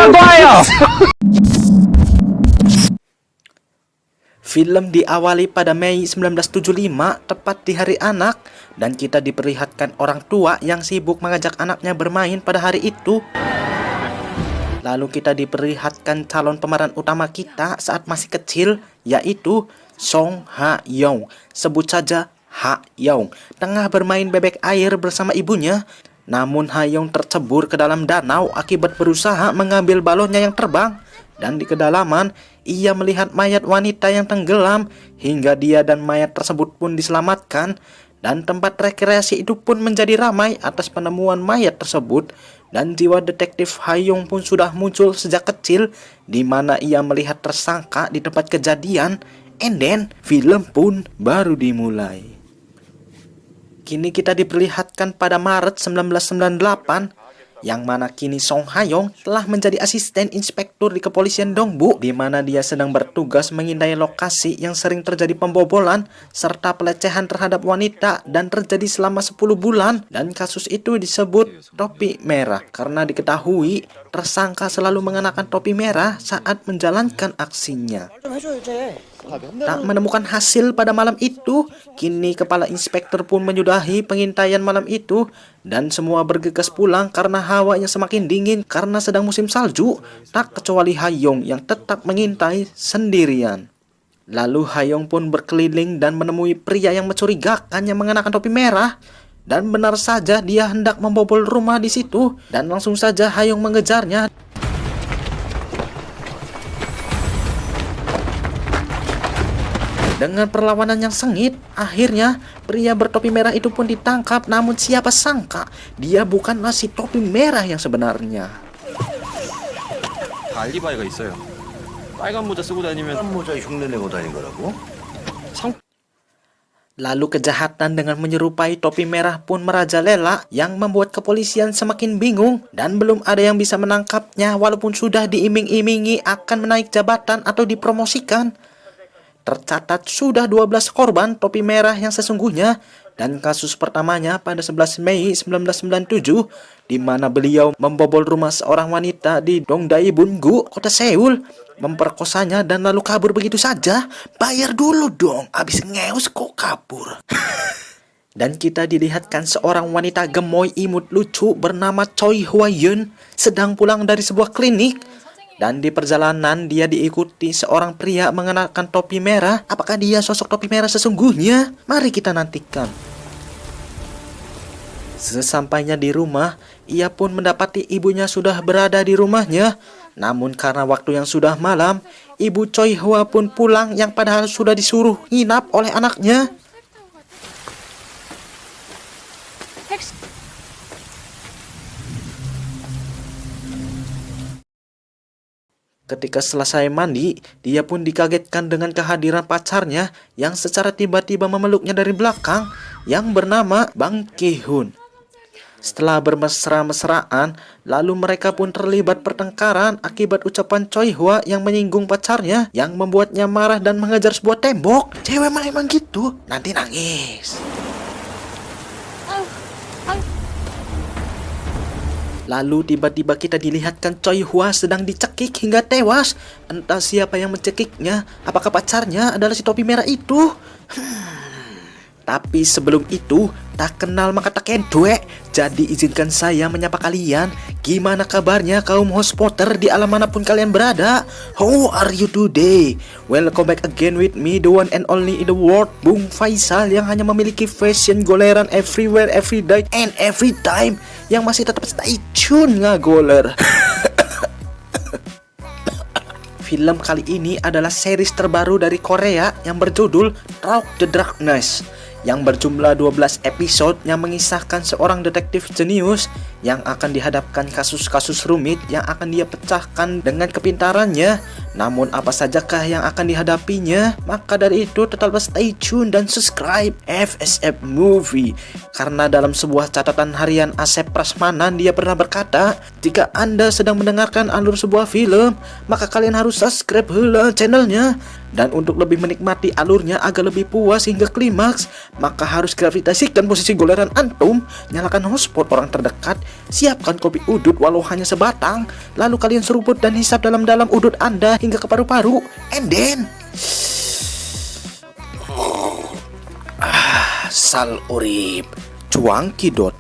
하는 거예요? Film diawali pada Mei 1975, tepat di Hari Anak, dan kita diperlihatkan orang tua yang sibuk mengajak anaknya bermain pada hari itu. Lalu kita diperlihatkan calon pemeran utama kita saat masih kecil, yaitu Song Ha-young. Sebut saja Ha-young. Tengah bermain bebek air bersama ibunya, namun Ha-young tercebur ke dalam danau akibat berusaha mengambil balonnya yang terbang. Dan di kedalaman, ia melihat mayat wanita yang tenggelam, hingga dia dan mayat tersebut pun diselamatkan. Dan tempat rekreasi itu pun menjadi ramai atas penemuan mayat tersebut. Dan jiwa detektif Ha-young pun sudah muncul sejak kecil, di mana ia melihat tersangka di tempat kejadian. And then, film pun baru dimulai. Kini kita diperlihatkan pada Maret 1998, yang mana kini Song Ha-young telah menjadi asisten inspektur di kepolisian Dongbu, di mana dia sedang bertugas mengintai lokasi yang sering terjadi pembobolan serta pelecehan terhadap wanita dan terjadi selama 10 bulan. Dan kasus itu disebut topi merah karena diketahui tersangka selalu mengenakan topi merah saat menjalankan aksinya. Tak menemukan hasil pada malam itu, kini kepala inspektur pun menyudahi pengintaian malam itu, dan semua bergegas pulang karena hawa yang semakin dingin karena sedang musim salju, tak kecuali Ha-young yang tetap mengintai sendirian. Lalu Ha-young pun berkeliling dan menemui pria yang mencurigakan yang mengenakan topi merah. Dan benar saja dia hendak membobol rumah di situ, dan langsung saja Ha-young mengejarnya. Dengan perlawanan yang sengit, akhirnya pria bertopi merah itu pun ditangkap. Namun siapa sangka dia bukanlah si topi merah yang sebenarnya. 알리바이가 있어요. 빨간 모자 쓰고 다니면 모자에 흉내 내고 다닌 거라고? Lalu kejahatan dengan menyerupai topi merah pun merajalela, yang membuat kepolisian semakin bingung dan belum ada yang bisa menangkapnya walaupun sudah diiming-imingi akan menaik jabatan atau dipromosikan. Tercatat sudah 12 korban topi merah yang sesungguhnya, dan kasus pertamanya pada 11 Mei 1997, di mana beliau membobol rumah seorang wanita di Dongdaemun-gu, kota Seoul, memperkosanya dan lalu kabur begitu saja. Bayar dulu dong, abis ngeus kok kabur. Dan kita dilihatkan seorang wanita gemoy imut lucu bernama Choi Hwa-yeon sedang pulang dari sebuah klinik. Dan di perjalanan dia diikuti seorang pria mengenakan topi merah. Apakah dia sosok topi merah sesungguhnya? Mari kita nantikan. Sesampainya di rumah, ia pun mendapati ibunya sudah berada di rumahnya. Namun karena waktu yang sudah malam, ibu Choi Hwa pun pulang yang padahal sudah disuruh nginap oleh anaknya. Ketika selesai mandi, dia pun dikagetkan dengan kehadiran pacarnya yang secara tiba-tiba memeluknya dari belakang, yang bernama Bang Ki-hun. Setelah bermesra-mesraan, lalu mereka pun terlibat pertengkaran akibat ucapan Choi Hwa yang menyinggung pacarnya, yang membuatnya marah dan mengejar sebuah tembok. Cewek mah emang gitu, nanti nangis. Lalu tiba-tiba kita dilihatkan Choi Hwa sedang dicekik hingga tewas. Entah siapa yang mencekiknya. Apakah pacarnya adalah si topi merah itu? Tapi sebelum itu, tak kenal maka tak kedue. Jadi izinkan saya menyapa kalian. Gimana kabarnya kaum host Potter di alam manapun kalian berada? How are you today? Welcome back again with me, the one and only in the world, Bung Faisal, yang hanya memiliki fashion goleran everywhere, every day, and every time, yang masih tetap stay tune ngagoler. Film kali ini adalah series terbaru dari Korea yang berjudul Talk the Darkness, yang berjumlah 12 episode yang mengisahkan seorang detektif jenius yang akan dihadapkan kasus-kasus rumit yang akan dia pecahkan dengan kepintarannya. Namun apa sajakah yang akan dihadapinya? Maka dari itu tetaplah stay tune dan subscribe FSF Movie. Karena dalam sebuah catatan harian Asep Prasmanan dia pernah berkata, jika Anda sedang mendengarkan alur sebuah film, maka kalian harus subscribe heula channelnya. Dan untuk lebih menikmati alurnya agar lebih puas hingga klimaks, maka harus gravitasikan posisi goleran antum, nyalakan hotspot orang terdekat, siapkan kopi udut walau hanya sebatang, lalu kalian seruput dan hisap dalam-dalam udut Anda hingga ke paru-paru, and then sal urip cuang kidot.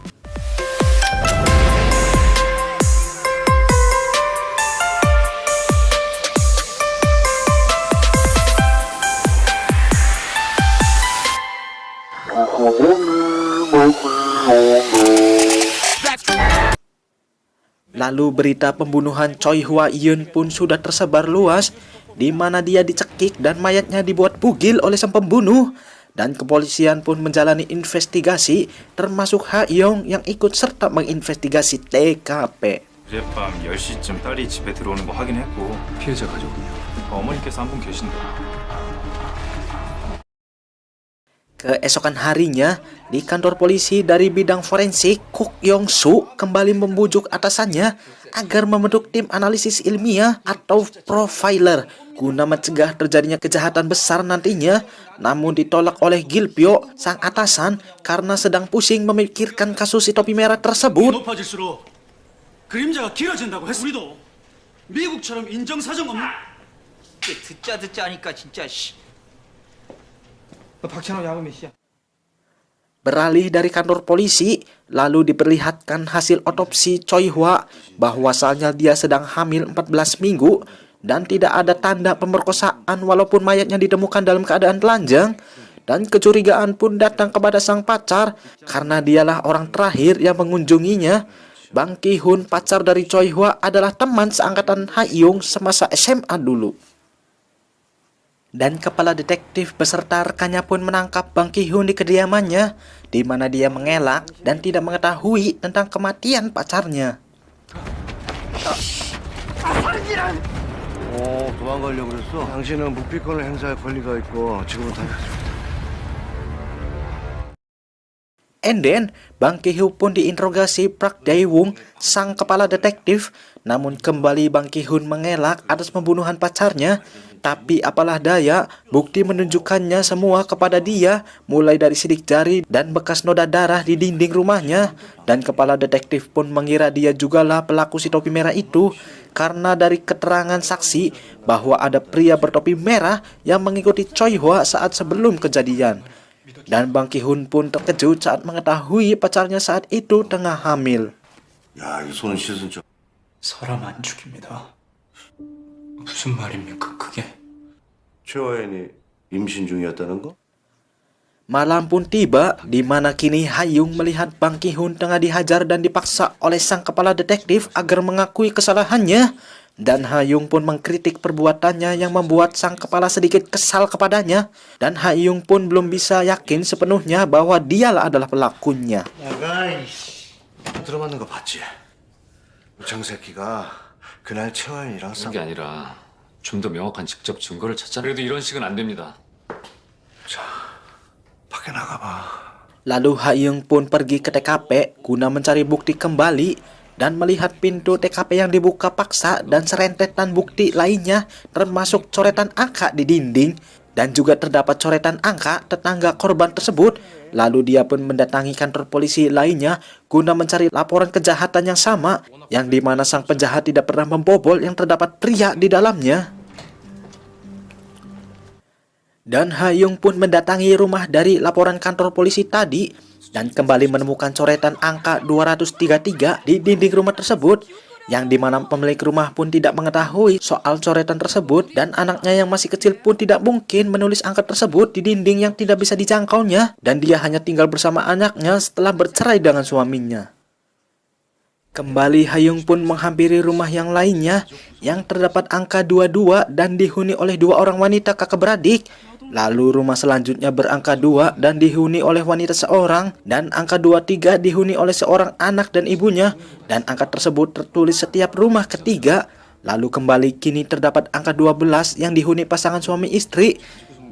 Lalu berita pembunuhan Choi Hwa Yoon pun sudah tersebar luas, di mana dia dicekik dan mayatnya dibuat bugil oleh sang pembunuh. Dan kepolisian pun menjalani investigasi, termasuk Ha Young yang ikut serta menginvestigasi TKP. 어젯밤 10시쯤 딸이 집에 들어오는 거 확인했고 피해자 가족은요? 어머니께서 한 분 계신데. Keesokan harinya, di kantor polisi dari bidang forensik, Kook Yong Soo kembali membujuk atasannya agar membentuk tim analisis ilmiah atau profiler guna mencegah terjadinya kejahatan besar nantinya. Namun ditolak oleh Gil Pyo, sang atasan, karena sedang pusing memikirkan kasus si topi merah tersebut. 높아질수록 그림자가 길어진다고 했어. 우리도 미국처럼 인정사정 없는. 듣자 하니까 진짜 씨. Beralih dari kantor polisi, lalu diperlihatkan hasil otopsi Choi Hwa bahwasalnya dia sedang hamil 14 minggu dan tidak ada tanda pemerkosaan walaupun mayatnya ditemukan dalam keadaan telanjang. Dan kecurigaan pun datang kepada sang pacar karena dialah orang terakhir yang mengunjunginya. Bang Ki-hun, pacar dari Choi Hwa, adalah teman seangkatan Ha Young semasa SMA dulu. Dan kepala detektif beserta rekannya pun menangkap Bang Ki-hun di kediamannya, di mana dia mengelak dan tidak mengetahui tentang kematian pacarnya. 도망가려고 그랬어? 당신은 묵비권을 행사할 권리가 있고 지금은 다 And then, Bang Ki-hun pun diinterogasi Park Dae-woong, sang kepala detektif. Namun kembali Bang Ki-hun mengelak atas pembunuhan pacarnya. Tapi apalah daya, bukti menunjukkannya semua kepada dia, mulai dari sidik jari dan bekas noda darah di dinding rumahnya. Dan kepala detektif pun mengira dia jugalah pelaku si topi merah itu, karena dari keterangan saksi bahwa ada pria bertopi merah yang mengikuti Choi Hwa saat sebelum kejadian. Dan Bang Ki-hun pun terkejut saat mengetahui pacarnya saat itu tengah hamil. 야, 이 손은 씻은 척. 사람 안 죽입니다. 무슨 말입니까 그게? 최화연이 임신 중이었다는 거? Malam pun tiba, di mana kini Ha Young melihat Bang Ki-hun tengah dihajar dan dipaksa oleh sang kepala detektif agar mengakui kesalahannya. Dan Ha Young pun mengkritik perbuatannya yang membuat sang kepala sedikit kesal kepadanya. Dan Ha Young pun belum bisa yakin sepenuhnya bahwa dialah adalah pelakunya. 들어맞는 거 봤지? 정새끼가 그날 최화연이랑 그런 게 아니라 좀 더 명확한 직접 증거를 찾자. 그래도 이런 식은 안 됩니다. 밖에 나가봐. Lalu Ha Young pun pergi ke TKP guna mencari bukti kembali dan melihat pintu TKP yang dibuka paksa dan serentetan bukti lainnya termasuk coretan angka di dinding dan juga terdapat coretan angka tetangga korban tersebut. Lalu dia pun mendatangi kantor polisi lainnya guna mencari laporan kejahatan yang sama, yang dimana sang penjahat tidak pernah membobol yang terdapat pria di dalamnya. Dan Ha Young pun mendatangi rumah dari laporan kantor polisi tadi dan kembali menemukan coretan angka 233 di dinding rumah tersebut, yang dimana pemilik rumah pun tidak mengetahui soal coretan tersebut dan anaknya yang masih kecil pun tidak mungkin menulis angka tersebut di dinding yang tidak bisa dijangkaunya, dan dia hanya tinggal bersama anaknya setelah bercerai dengan suaminya. Kembali Ha Young pun menghampiri rumah yang lainnya yang terdapat angka 22 dan dihuni oleh dua orang wanita kakak beradik. Lalu rumah selanjutnya berangka 2 dan dihuni oleh wanita seorang, dan angka 23 dihuni oleh seorang anak dan ibunya, dan angka tersebut tertulis setiap rumah ketiga. Lalu kembali kini terdapat angka 12 yang dihuni pasangan suami istri.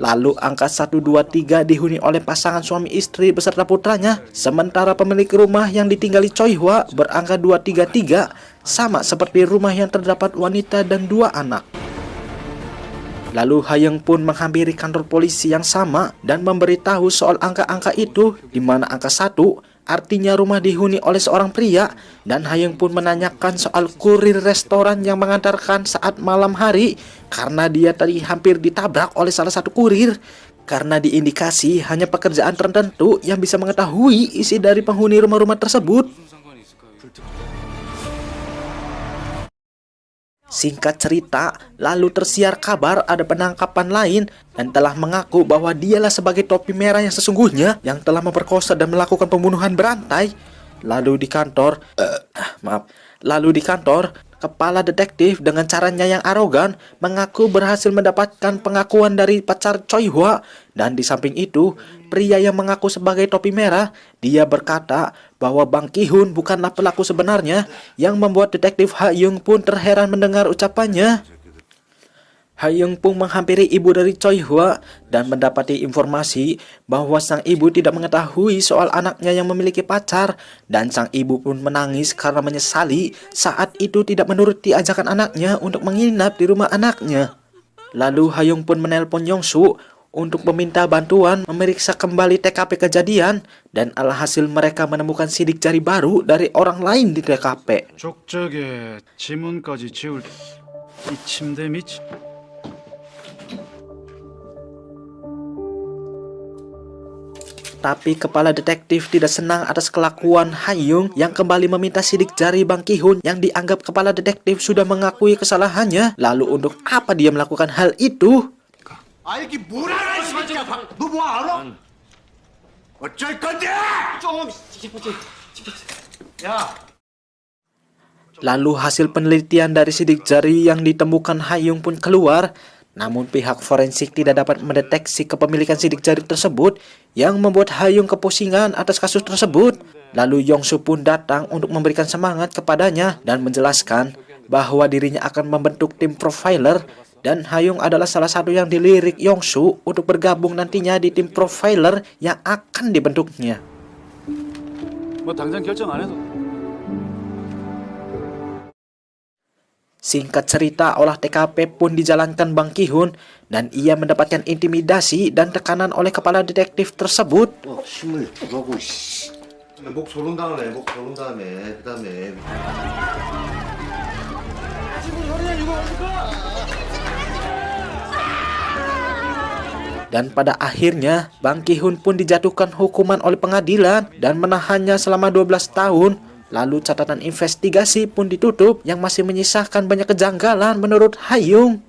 Lalu angka 123 dihuni oleh pasangan suami istri beserta putranya. Sementara pemilik rumah yang ditinggali Choi Hwa berangka 233, sama seperti rumah yang terdapat wanita dan 2 anak. Lalu Hayoung pun menghampiri kantor polisi yang sama dan memberitahu soal angka-angka itu, di mana angka 1 artinya rumah dihuni oleh seorang pria, dan Hayoung pun menanyakan soal kurir restoran yang mengantarkan saat malam hari karena dia tadi hampir ditabrak oleh salah satu kurir. Karena diindikasi hanya pekerjaan tertentu yang bisa mengetahui isi dari penghuni rumah-rumah tersebut. Singkat cerita, lalu tersiar kabar ada penangkapan lain dan telah mengaku bahwa dialah sebagai topi merah yang sesungguhnya yang telah memperkosa dan melakukan pembunuhan berantai. Lalu di kantor, kepala detektif dengan caranya yang arogan mengaku berhasil mendapatkan pengakuan dari pacar Choi Hwa. Dan di samping itu, pria yang mengaku sebagai topi merah, dia berkata bahwa Bang Ki-hun bukanlah pelaku sebenarnya, yang membuat detektif Hayoung pun terheran mendengar ucapannya. Hayoung pun menghampiri ibu dari Choi Hwa dan mendapati informasi bahwa sang ibu tidak mengetahui soal anaknya yang memiliki pacar, dan sang ibu pun menangis karena menyesali saat itu tidak menuruti ajakan anaknya untuk menginap di rumah anaknya. Lalu Hayoung pun menelpon Yong-soo untuk meminta bantuan memeriksa kembali TKP kejadian, dan alhasil mereka menemukan sidik jari baru dari orang lain di TKP. 족적에 지문까지 지울 이 침대 밑 Tapi kepala detektif tidak senang atas kelakuan Hayoung yang kembali meminta sidik jari Bang Ki-hun yang dianggap kepala detektif sudah mengakui kesalahannya. Lalu untuk apa dia melakukan hal itu? 알기 뭘 알아, 이 새끼야. 너 뭐 알아? 어쩔 건데? 야. Lalu hasil penelitian dari sidik jari yang ditemukan Hayoung pun keluar. Namun pihak forensik tidak dapat mendeteksi kepemilikan sidik jari tersebut, yang membuat Hayoung kepusingan atas kasus tersebut. Lalu Yong-soo pun datang untuk memberikan semangat kepadanya dan menjelaskan bahwa dirinya akan membentuk tim profiler, dan Hayoung adalah salah satu yang dilirik Yong-soo untuk bergabung nantinya di tim profiler yang akan dibentuknya. 뭐 당장 결정 안 해도 Singkat cerita, olah TKP pun dijalankan Bang Ki-hun dan ia mendapatkan intimidasi dan tekanan oleh kepala detektif tersebut. 힘을 주라고, 씨. 목 조른 다음에, 그다음에. Dan pada akhirnya, Bang Ki-hun pun dijatuhkan hukuman oleh pengadilan dan menahannya selama 12 tahun. Lalu catatan investigasi pun ditutup yang masih menyisakan banyak kejanggalan menurut Hayoung.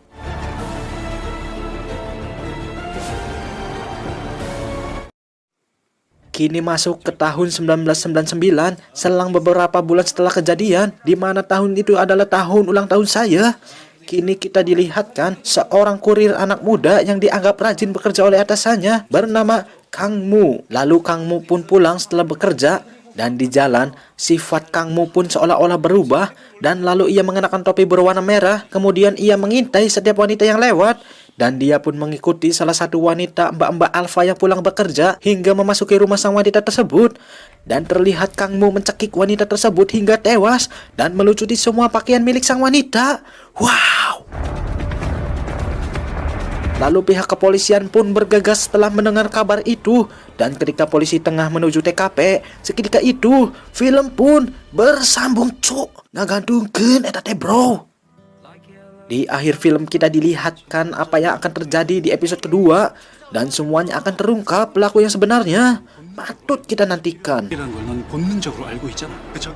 Kini masuk ke tahun 1999, selang beberapa bulan setelah kejadian, di mana tahun itu adalah tahun ulang tahun saya. Kini kita dilihatkan seorang kurir anak muda yang dianggap rajin bekerja oleh atasannya bernama Kang Mu. Lalu Kang Mu pun pulang setelah bekerja, dan di jalan sifat Kang Mu pun seolah-olah berubah, dan lalu ia mengenakan topi berwarna merah. Kemudian ia mengintai setiap wanita yang lewat, dan dia pun mengikuti salah satu wanita mbak-mbak alfa yang pulang bekerja hingga memasuki rumah sang wanita tersebut. Dan terlihat Kang Mu mencekik wanita tersebut hingga tewas dan melucuti semua pakaian milik sang wanita. Wow! Lalu pihak kepolisian pun bergegas setelah mendengar kabar itu, dan ketika polisi tengah menuju TKP, seketika itu film pun bersambung cuk. Ngagantungkeun eta teh bro. Di akhir film kita dilihatkan apa yang akan terjadi di episode kedua, dan semuanya akan terungkap pelaku yang sebenarnya. Patut kita nantikan. 이라는 걸 넌 본능적으로 알고 있잖아. 그쵸?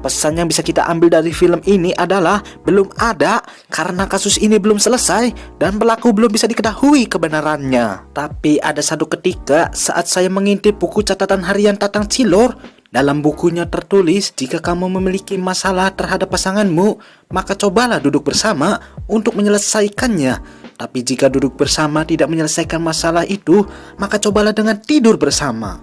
Pesan yang bisa kita ambil dari film ini adalah belum ada karena kasus ini belum selesai dan pelaku belum bisa diketahui kebenarannya. Tapi ada satu ketika saat saya mengintip buku catatan harian Tatang Cilor, dalam bukunya tertulis jika kamu memiliki masalah terhadap pasanganmu, maka cobalah duduk bersama untuk menyelesaikannya. Tapi jika duduk bersama tidak menyelesaikan masalah itu, maka cobalah dengan tidur bersama.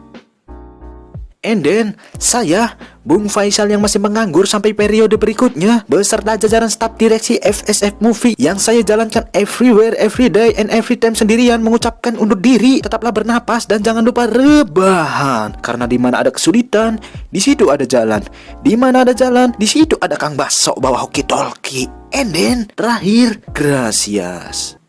And then, saya, Bung Faisal yang masih menganggur sampai periode berikutnya, beserta jajaran staf direksi FSF Movie yang saya jalankan everywhere, every day, and every time sendirian mengucapkan undur diri. Tetaplah bernapas dan jangan lupa rebahan. Karena di mana ada kesulitan, di situ ada jalan. Di mana ada jalan, di situ ada Kang Baso bawa hoki-tolki. And then, terakhir, gracias.